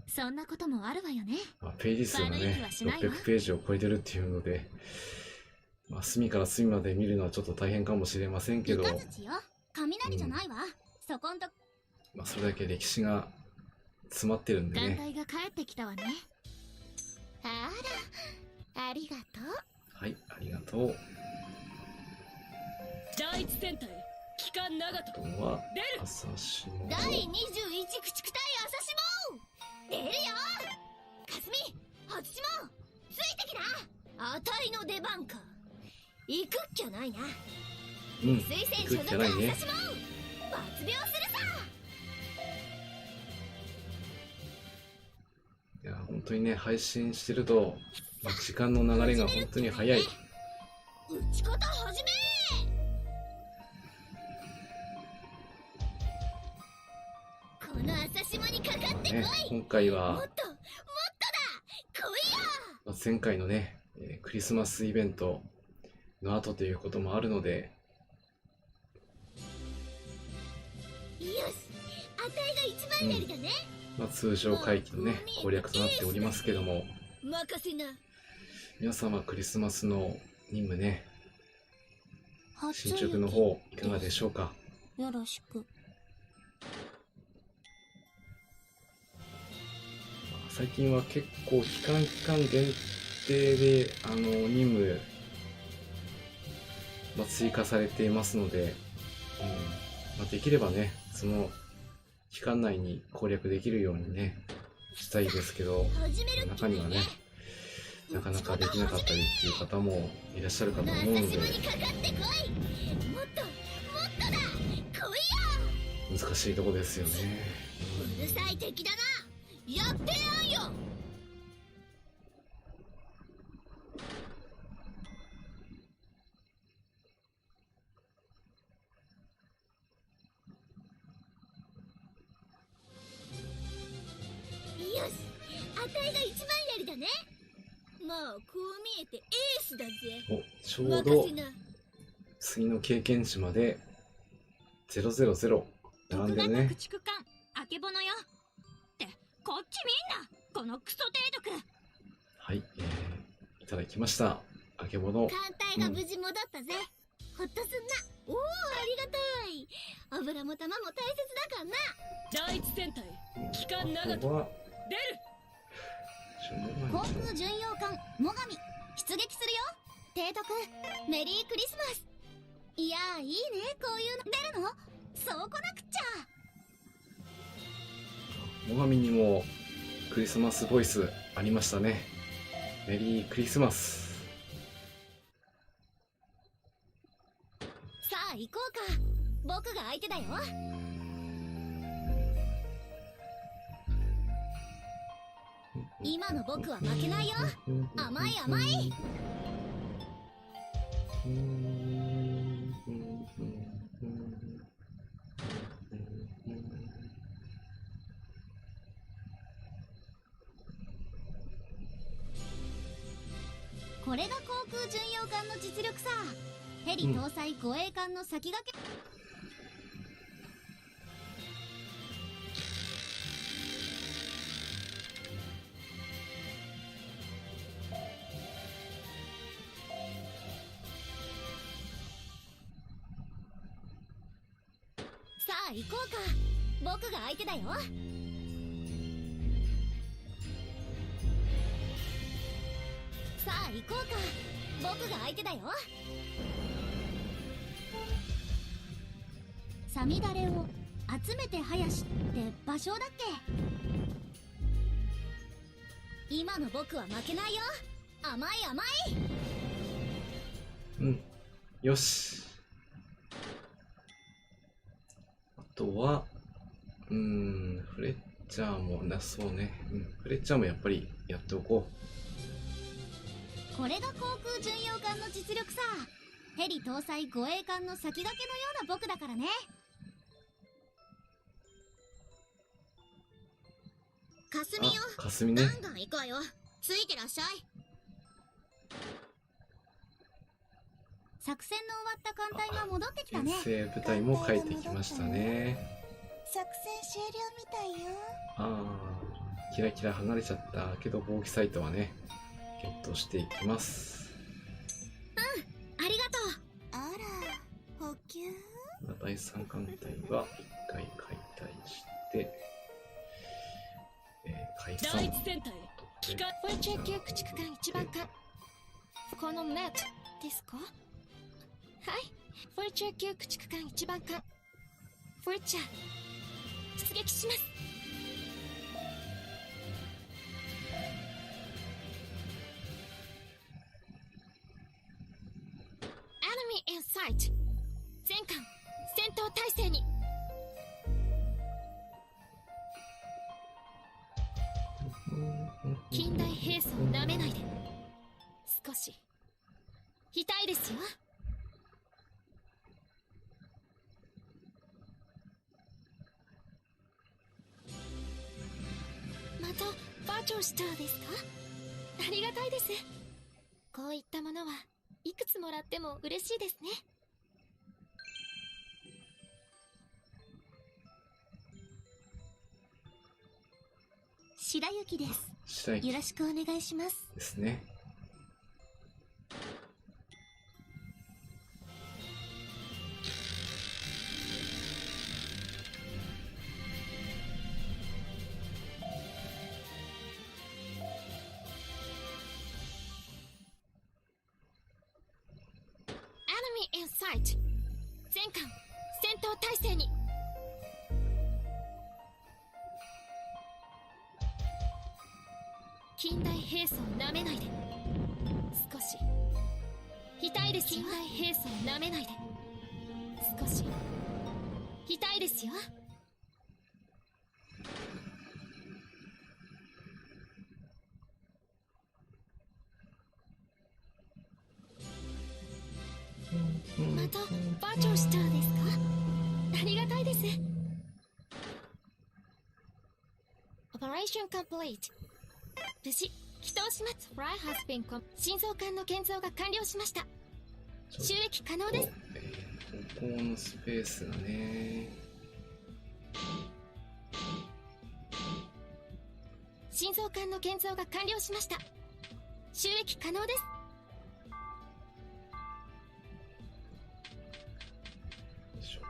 そんなこともあるわよね。ページ数が悪いね気はしないわ600ページを超えてるっていうので、隅から隅まで見るのはちょっと大変かもしれませんけど、三日月よ。雷じゃないわ。そこんとそれだけ歴史が詰まってるんでね。艦隊が帰ってきたわね。あら、ありがとう。はい、ありがとう。第一戦隊機関長あと門は出る。朝霜。第21駆逐隊朝霜出るよ。かすみ、初霜ついてきな。あたいの出番か。行くっきゃないな。うん、水星行くっ所属きゃないね朝霜爆発病するさ。いや、本当にね、配信してると、時間の流れが本当に早い。打ち方始め。この朝霜にかかってこい、ね、今回もは、っともっとだ、来いよ。前回のね、クリスマスイベントの後ということもあるので、よし、あたいが一番やりだね。通常回帰のね、攻略となっておりますけども、任せな。皆様クリスマスの任務ね、初進捗の方いかがでしょうか。よろしく。最近は結構期間限定で任務、追加されていますので、できればねその期間内に攻略できるようにねしたいですけど、始める中にはねなかなかできなかったりっていう方もいらっしゃるかと思うので、朝霜にかかってこい、もっともっとだ、来いよ。難しいとこですよね。うるさい敵だな、やってやんよ。よし、あたいが一番やりだね。まあこう見えてエースだぜ。ちょうど任せな。次の経験値まで000並んでるね。駆逐艦あけぼのよ。ってこっちみんなこのクソ帝国。はい、いただきました。あけぼの。艦隊が無事戻ったぜ。ほっとすんな。おお、ありがたい。油も玉も大切だからな。第一戦隊機関長門あとは出る。航空巡洋艦最上出撃するよ。提督メリークリスマス。いやーいいね、こういうの出るの、そうこなくっちゃ。最上にもクリスマスボイスありましたね。メリークリスマス。さあ行こうか、僕が相手だよ。今の僕は負けないよ。甘い甘い。これが航空巡洋艦の実力さ。ヘリ搭載護衛艦の先駆け、さあ行こうか、僕が相手だよ。さあ行こうか、僕が相手だよ。さみだれを集めて林って場所だっけ。今の僕は負けないよ。甘い甘い。よし。あとはフレッチャーもそうね、フレッチャーもやっぱりやっておここれが航空巡洋艦の実力さ。ヘリ搭載護衛艦の先駆けのような僕だからね。かすみよ。う。かすみね。ガンガン行こうよ。ついてらっしゃい。作戦の終わった艦隊が戻ってきた編ね。成部隊も帰ってきましたね。作戦終了みたいよ。キラキラ離れちゃったけど防御サイトはね検討していきます。ありがとう。あら、補給。第3艦隊は1回解体して、解散第一戦隊機関フォルチェ級駆逐艦一番艦。このメットですか。はい、フォルチェ級駆逐艦一番艦フォルチャー出撃します。Enemy in sight。全艦戦闘態勢に。近代兵装をなめないで。少し痛いですよ。またバーチョーシュターですか？ありがたいです。こういったものはいくつもらっても嬉しいですね。白雪です。したいよろしくお願いします。ですね。Enemy in sight。全艦戦闘態勢に。近代兵装をなめないで。少し痛いですよ。近代兵装をなめないで。少し痛いですよ。またバーチョーシュターですか？ありがたいです。オペレーションコンプリート。無事祈祷始末。フライハスビンコン。心臓管の建造が完了しました。収益可能です。ここのスペースがね。心臓管の建造が完了しました。収益可能です。よいしょ。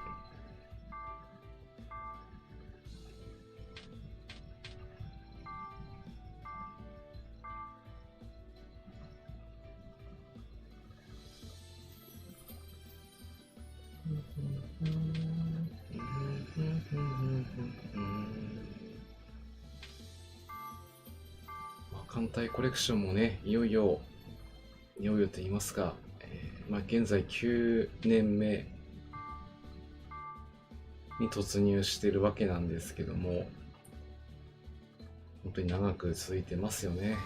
艦隊コレクションもね、いよいよと言いますか、現在9年目に突入しているわけなんですけども、本当に長く続いてますよね。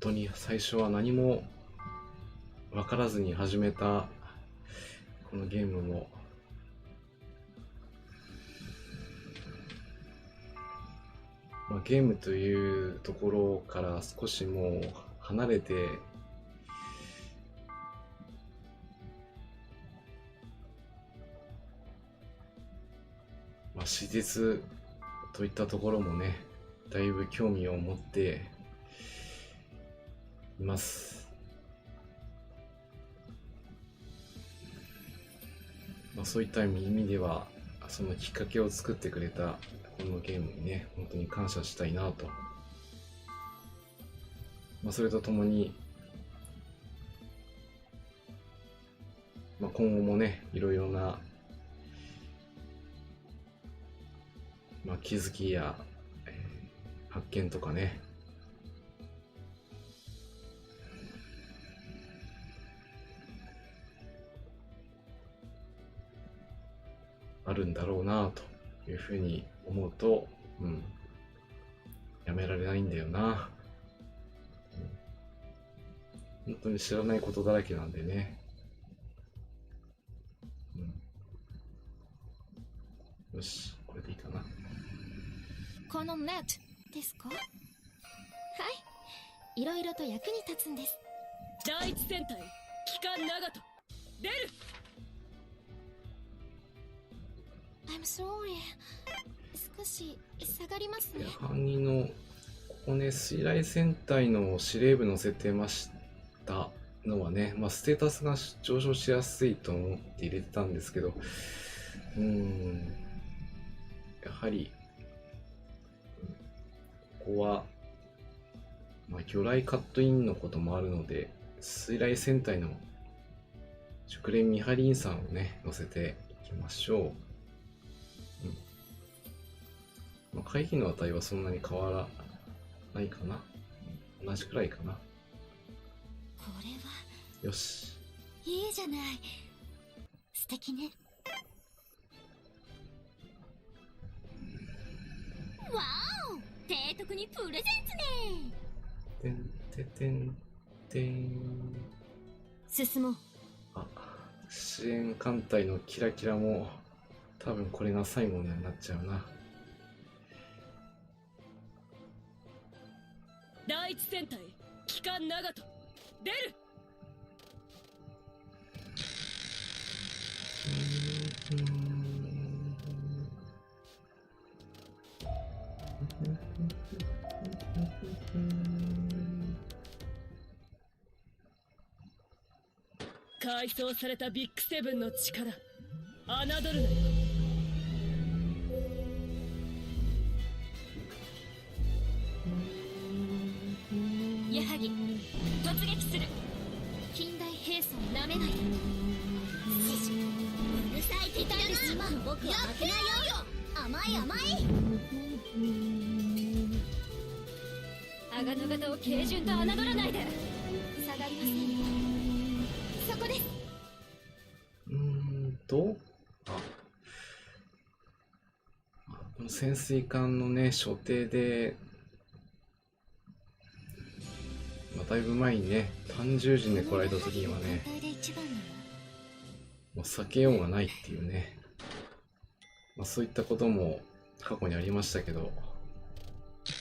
本当に最初は何も分からずに始めたこのゲームもゲームというところから少しもう離れて史実といったところもね、だいぶ興味を持っています。そういった意味では、そのきっかけを作ってくれたこのゲームにね、本当に感謝したいなと。それとともに、今後もね、いろいろな、気づきや、発見とかね、あるんだろうなというふうに思うと、やめられないんだよな。本当に知らないことだらけなんでね。よし、これでいいかな。このネットですか？はい、いろいろと役に立つんです。第一戦隊機関長門出る。I'm sorry。少し下がりますね。犯人のここね、水雷戦隊の司令部の設定ましたのはね、ステータスが上昇しやすいと思って入れてたんですけど、やはりここは、魚雷カットインのこともあるので、水雷戦隊の熟練ミハリンさんをね、乗せていきましょう。まあ、回避の値はそんなに変わらないかな。同じくらいかな。これはよし。いいじゃない。素敵ね。わお、提督にプレゼンツね。てんててんてん。進もう。あ、支援艦隊のキラキラも多分これが最後になっちゃうな。第一戦隊機関長門出る。改装されたビッグセブンの力、侮るなよ。矢作、突撃する。近代兵装なめないで。うるさい敵だな。今の僕は負けないよ。甘い甘い。鋼の型を軽順と侮らないで。下がりません。そこです。この潜水艦のね、所定で、だいぶ前にね、単獣人で来られた時にはね、艦隊で一番なの。もう避けようがないっていうね、そういったことも過去にありましたけど、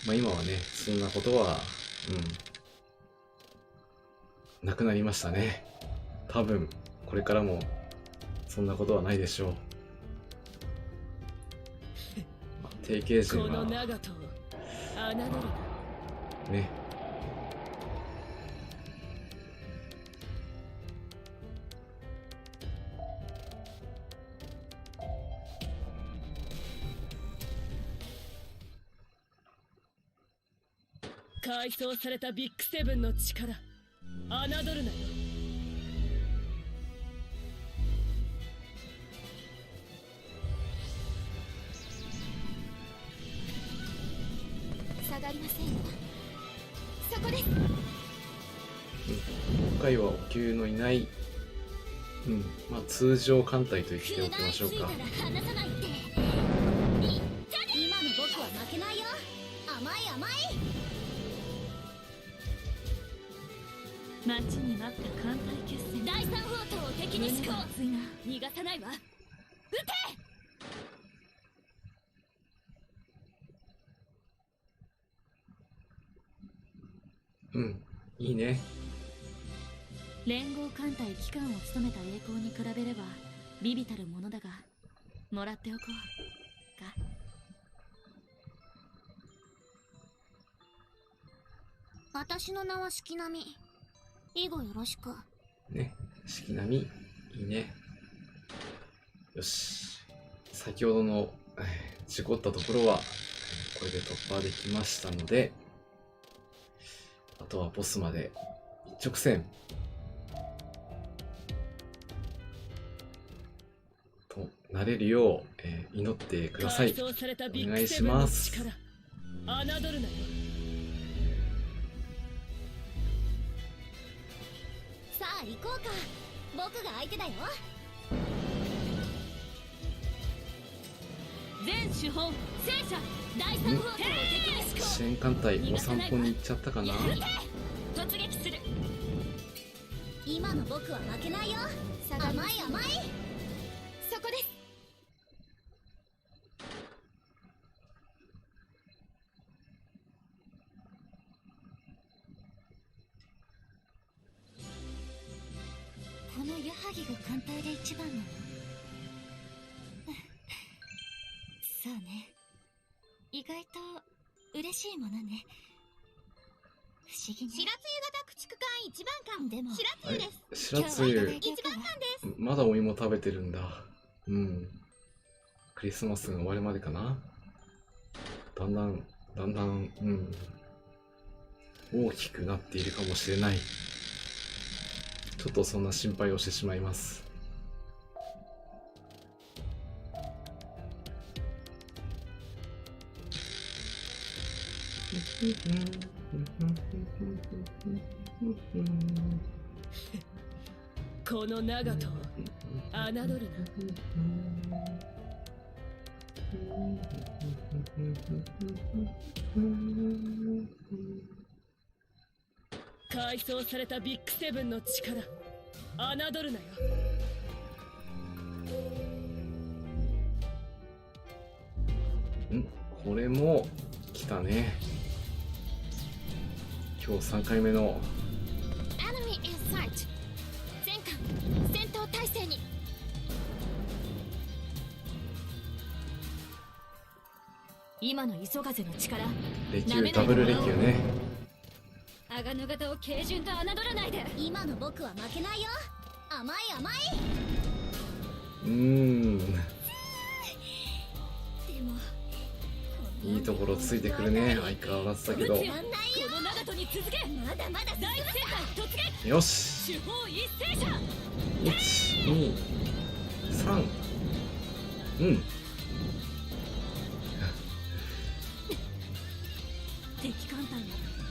今はね、そんなことは、なくなりましたね。多分、これからも、そんなことはないでしょう。定型人このは、長門を侮るな。ね、改装されたビッグセブンの力、侮るなよ。下がりませんよ。そこです。今回は補給のいない、通常艦隊と言っておきましょうか。食らいついたら離さないって。今の僕は負けないよ。甘い甘い。待ちに待った艦隊決戦。第三砲塔を敵に敷こう。熱いな。逃がさないわ。撃て。いいね。連合艦隊機関を務めた栄光に比べれば微々たるものだが、もらっておこうか。私の名は四季並み。以後よろしく。ね、四季並み、いいね。よし。先ほどの事故ったところは、これで突破できましたので、あとはボスまで一直線。となれるよう、祈ってください。改装されたビッお願いしグセブンのます。力、侮るなよ。さあ行こうか。僕が相手だよ。全手本戦車、第三砲塔を敵に敷こ支援艦隊お散歩に行っちゃったかな。う。突撃する。今の僕は負けないよ。甘い甘い。そこです。この矢作が艦隊で一番なの？そうね。意外と嬉しいものね。不思議ね。白露型駆逐艦一番艦。でも白露です。白つゆ、一番艦でまだお芋食べてるんだ。クリスマスが終わるまでかな。だんだん、大きくなっているかもしれない。ちょっとそんな心配をしてしまいます。この長門を侮るな。改装されたビッグセブンの力、侮るなよ。これも来たね。今日3回目の Enemy in sight。全艦戦闘態勢に。今の磯風の力、レキュー、ダブルレキューね。アガヌ型を軽順と侮らないで。今の僕は負けないよ。甘い甘い。でもいいところついてくるね。相変わらずだけど。この長門に続け。まだまだ大戦艦突撃。よし。手法一斉者。1、2、3。敵艦隊も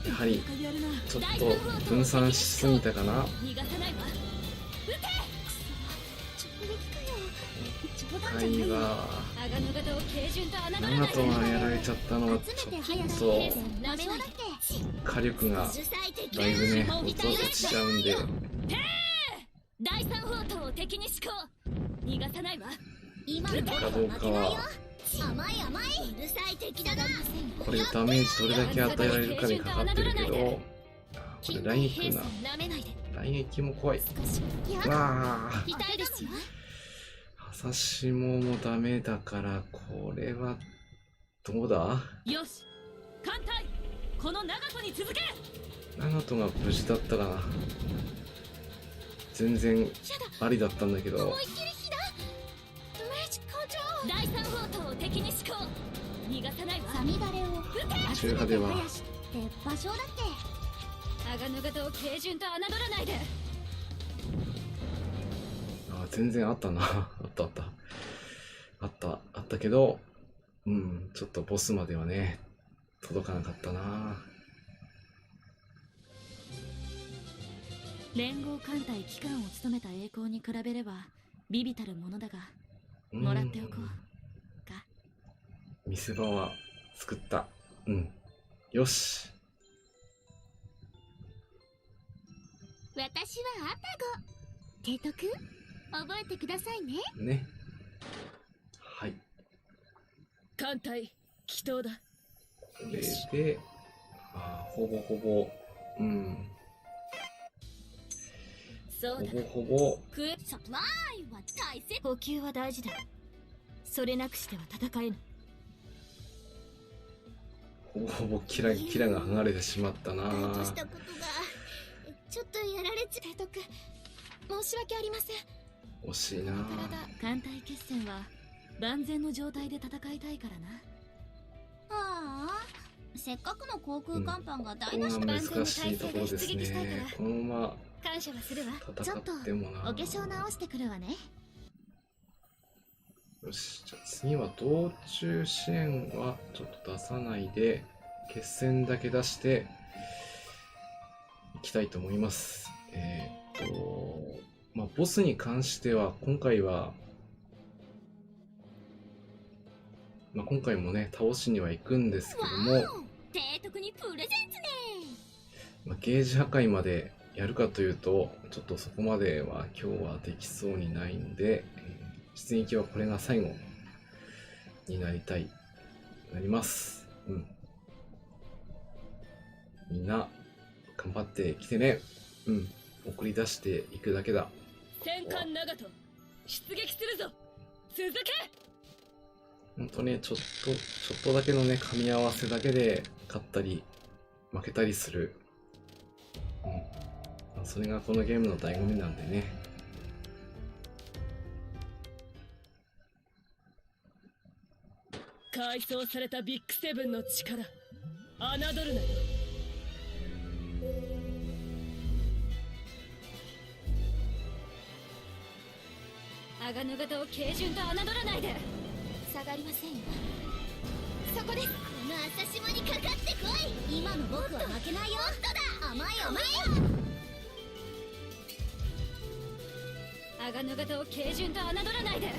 やはりやるな。ちょっと分散しすぎたかな。逃がさないわ。回はアガヌ型を軽順と侮らない長で。門がやられちゃったのはちょっとなめないで。火力がだいぶね落ちちゃうんで。第三砲塔を敵に施行。逃がさないわ。今の僕は負けないよ。甘い甘い。うるさい敵だな。これダメージどれだけ与えられるかにかかってるけど、これ雷撃な。なめないで。雷撃も怖い。やだ。わあ、痛いですよ。朝霜もダメだから、これはどうだ。よし、艦隊この長門に続け。長門が無事だったかな。全然ありだったんだけど。思いっきり火だ。ドレッジコントロール。第三砲塔を敵に施行。逃がさないわ。サミダレを中派では林って場所だってアガヌ型を軽順と侮らないで。全然あったな。あったけど、ちょっとボスまではね届かなかったな。連合艦隊機関を務めた栄光に比べれば微々たるものだが、もらっておこうか。見せ場は作った。よし。私はアタゴ。提督覚えてくださいね。ね。はい。艦隊祈祷だ。これで、ほぼ、そうだ。ほぼ、サプライは大切。補給は大事だ。それなくしては戦えぬ。ほぼキラが剥がれてしまったな。だとしたことがちょっとやられちゃ提督、申し訳ありません。惜しいな。艦隊決戦は万全の状態で戦いたいからな。ああ、せっかくの航空甲板が台無し。ここが難しいところですね。このま感謝はするわ。ま戦ってもな。お化粧直してくるわね。よし、じゃあ次は道中支援はちょっと出さないで、決戦だけ出していきたいと思います。ボスに関しては今回もね倒しには行くんですけども、提督にプレゼンツね。ゲージ破壊までやるかというとちょっとそこまでは今日はできそうにないんで、出撃はこれが最後になります。みんな頑張ってきてね。送り出していくだけだ。戦艦長門出撃するぞ。続け。ほんとね、ちょっとだけのね噛み合わせだけで勝ったり負けたりする。それがこのゲームの醍醐味なんでね。改装されたビッグセブンの力、侮るなよ。鋼の型を軽順と侮らないで。下がりませんよ。そこです。この朝霜にかかってこい。今の僕は負けないよ。甘い甘い。鋼の型を軽順と侮らないで。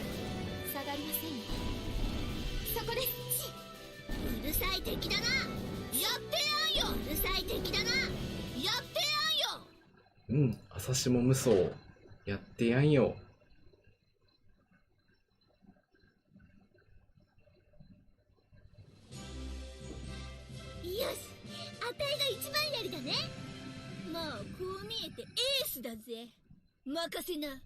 下がりませんよ。そこです。うるさい敵だな。やってやんよ。うるさい敵だな。やってやんよ。朝霜無双やってやんよ。よし、あたいが一番やりだね。まあこう見えてエースだぜ。任せな。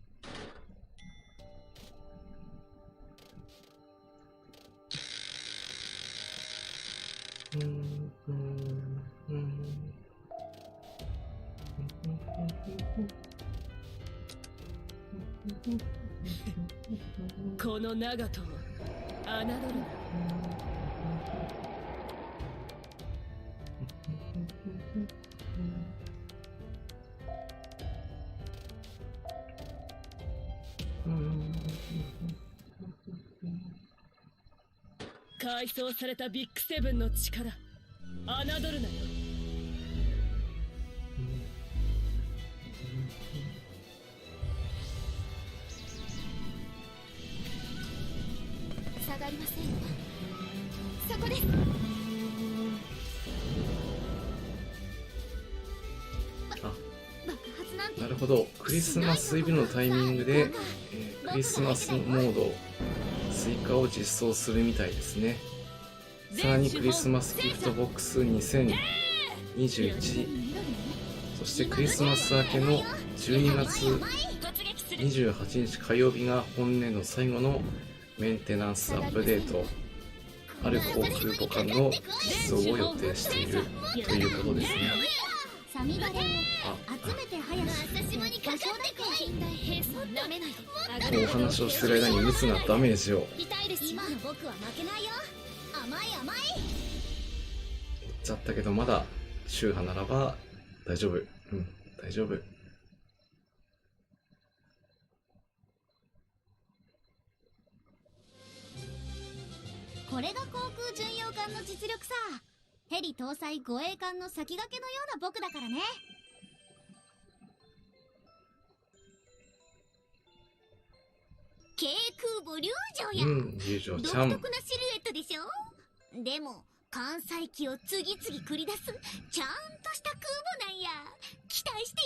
この長門を侮るな。改装されたビッグセブンの力、侮るなよ。下がりませんよ。そこです。爆発なんて。なるほど、クリスマスイブのタイミングで、クリスマスモード追加を実装するみたいですね。さらにクリスマスギフトボックス2021、そしてクリスマス明けの12月28日火曜日が本年の最後のメンテナンスアップデート、ある航空母艦の実装を予定しているということですね。サミダレを集めて早し朝霜にかかってこい。近代兵装なめないで。お話をしてる間にムツがダメージを痛いです。今の僕は負けないよ。甘い甘い。負っちゃったけど、まだ宗派ならば大丈夫。大丈夫。これが航空巡洋艦の実力さ。ヘリ搭載護衛艦の先駆けのような僕だからね。軽空母竜城や。友情独ちゃん。特なシルエットでしょ。でも艦載機を次々繰り出すちゃんとした空母なんや。期待して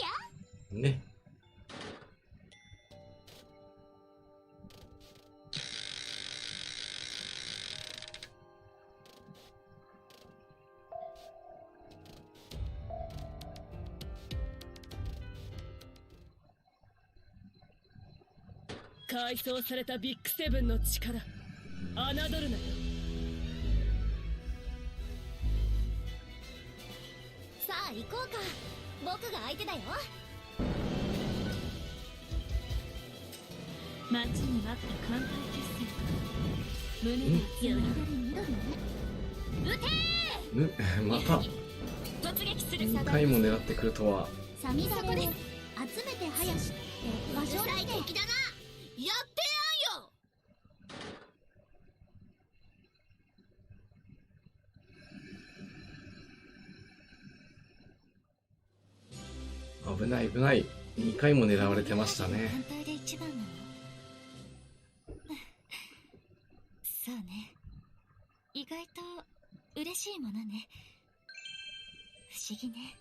や。ね。改装されたビッグセブンの力、侮るなよ。さあ行こうか。僕が相手だよ。待ちに待った艦隊決戦。胸が熱いな。また突撃する。 2回も狙ってくるとは。サミダレを集めて早し。場うるさい所にて。敵だな。やって危ない危ない。2回も狙われてましたね。艦隊で一番なの。そうね。意外と嬉しいものね。不思議ね。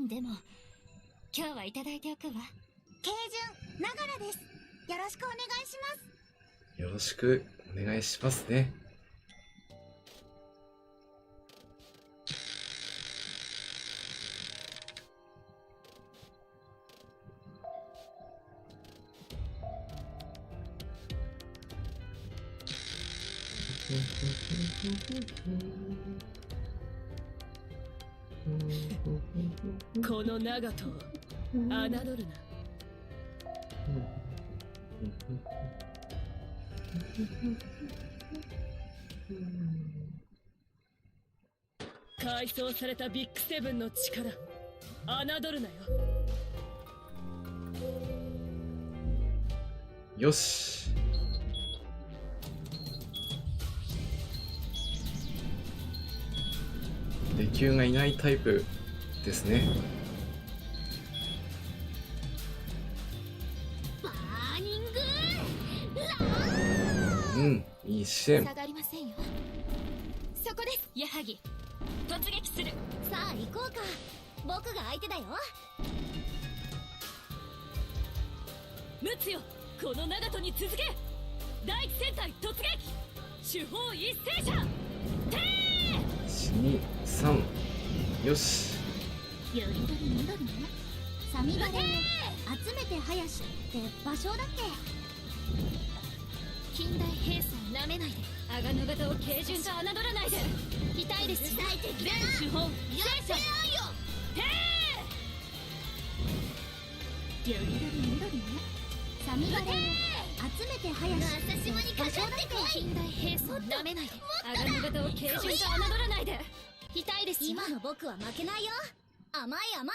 でも今日はいただいておくわ。軽順ながらです。よろしくお願いします。よろしくお願いしますね。この長門を侮るな。改装されたビッグセブンの力、侮るなよ。よし。レキューがいないタイプですね。バーニングうん、いい支援。下がりませんよ。そこです。矢作突撃する。さあ行こうか。僕が相手だよ。陸奥よ、この長門に続け。第一戦隊突撃。主砲一斉者。て1、2、3。よし。よりどりみどりね。サミバレを集めて林って場所だっけ。近代兵装をなめないで。アガノ型を軽順と侮らないで。痛いです。伝えてき全主砲戦車。よりどりみどりね。サミバレを集めて林私もにかかってこい。近代兵装をなめないで。アガノ型を軽順と侮らないで。痛いですよ。今の僕は負けないよ。甘い甘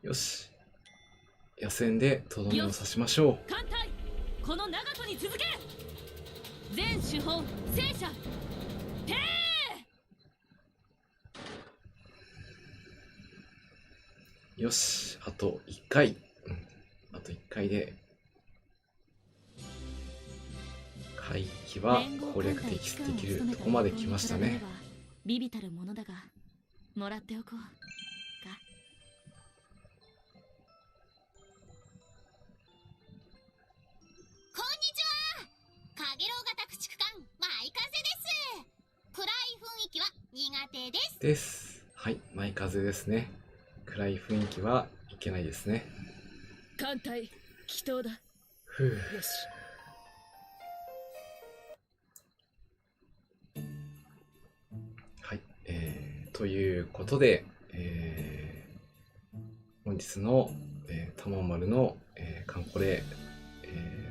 い。よし。野戦でとどめを刺しましょう。艦隊、この長門に続け。全主砲戦車。てよし。あと1回。あと1回で海域は攻略できるとこまで来ましたね。ビビたるものだが、もらっておこうか。こんにちは。かげろう型駆逐艦舞風です。暗い雰囲気は苦手です。です。はい、舞風ですね。暗い雰囲気はいけないですね。艦隊祈祷だ。ふう。よし。はい、ということで、本日の、玉丸の、カンコレ、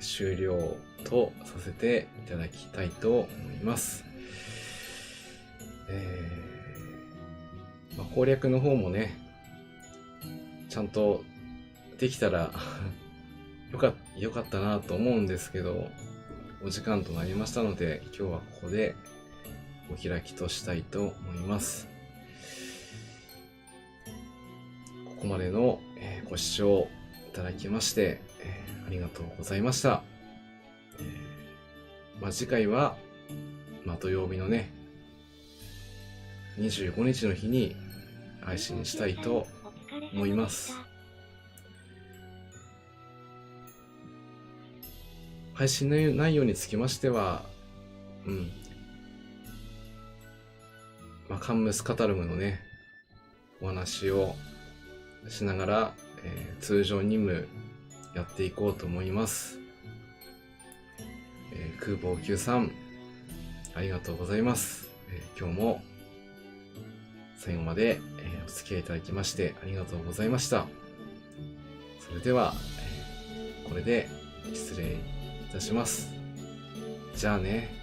終了とさせていただきたいと思います。攻略の方もね、ちゃんとできたらよかったなと思うんですけど、お時間となりましたので、今日はここでお開きとしたいと思います。ここまでの、ご視聴いただきまして、ありがとうございました。次回は、土曜日のね、25日の日に配信したいと思います。配信内容につきましては、カンムスカタルムのね、お話をしながら、通常任務やっていこうと思います。空母級さん、ありがとうございます。今日も最後まで、お付き合いいただきましてありがとうございました。それでは、これで失礼いたします。じゃあね。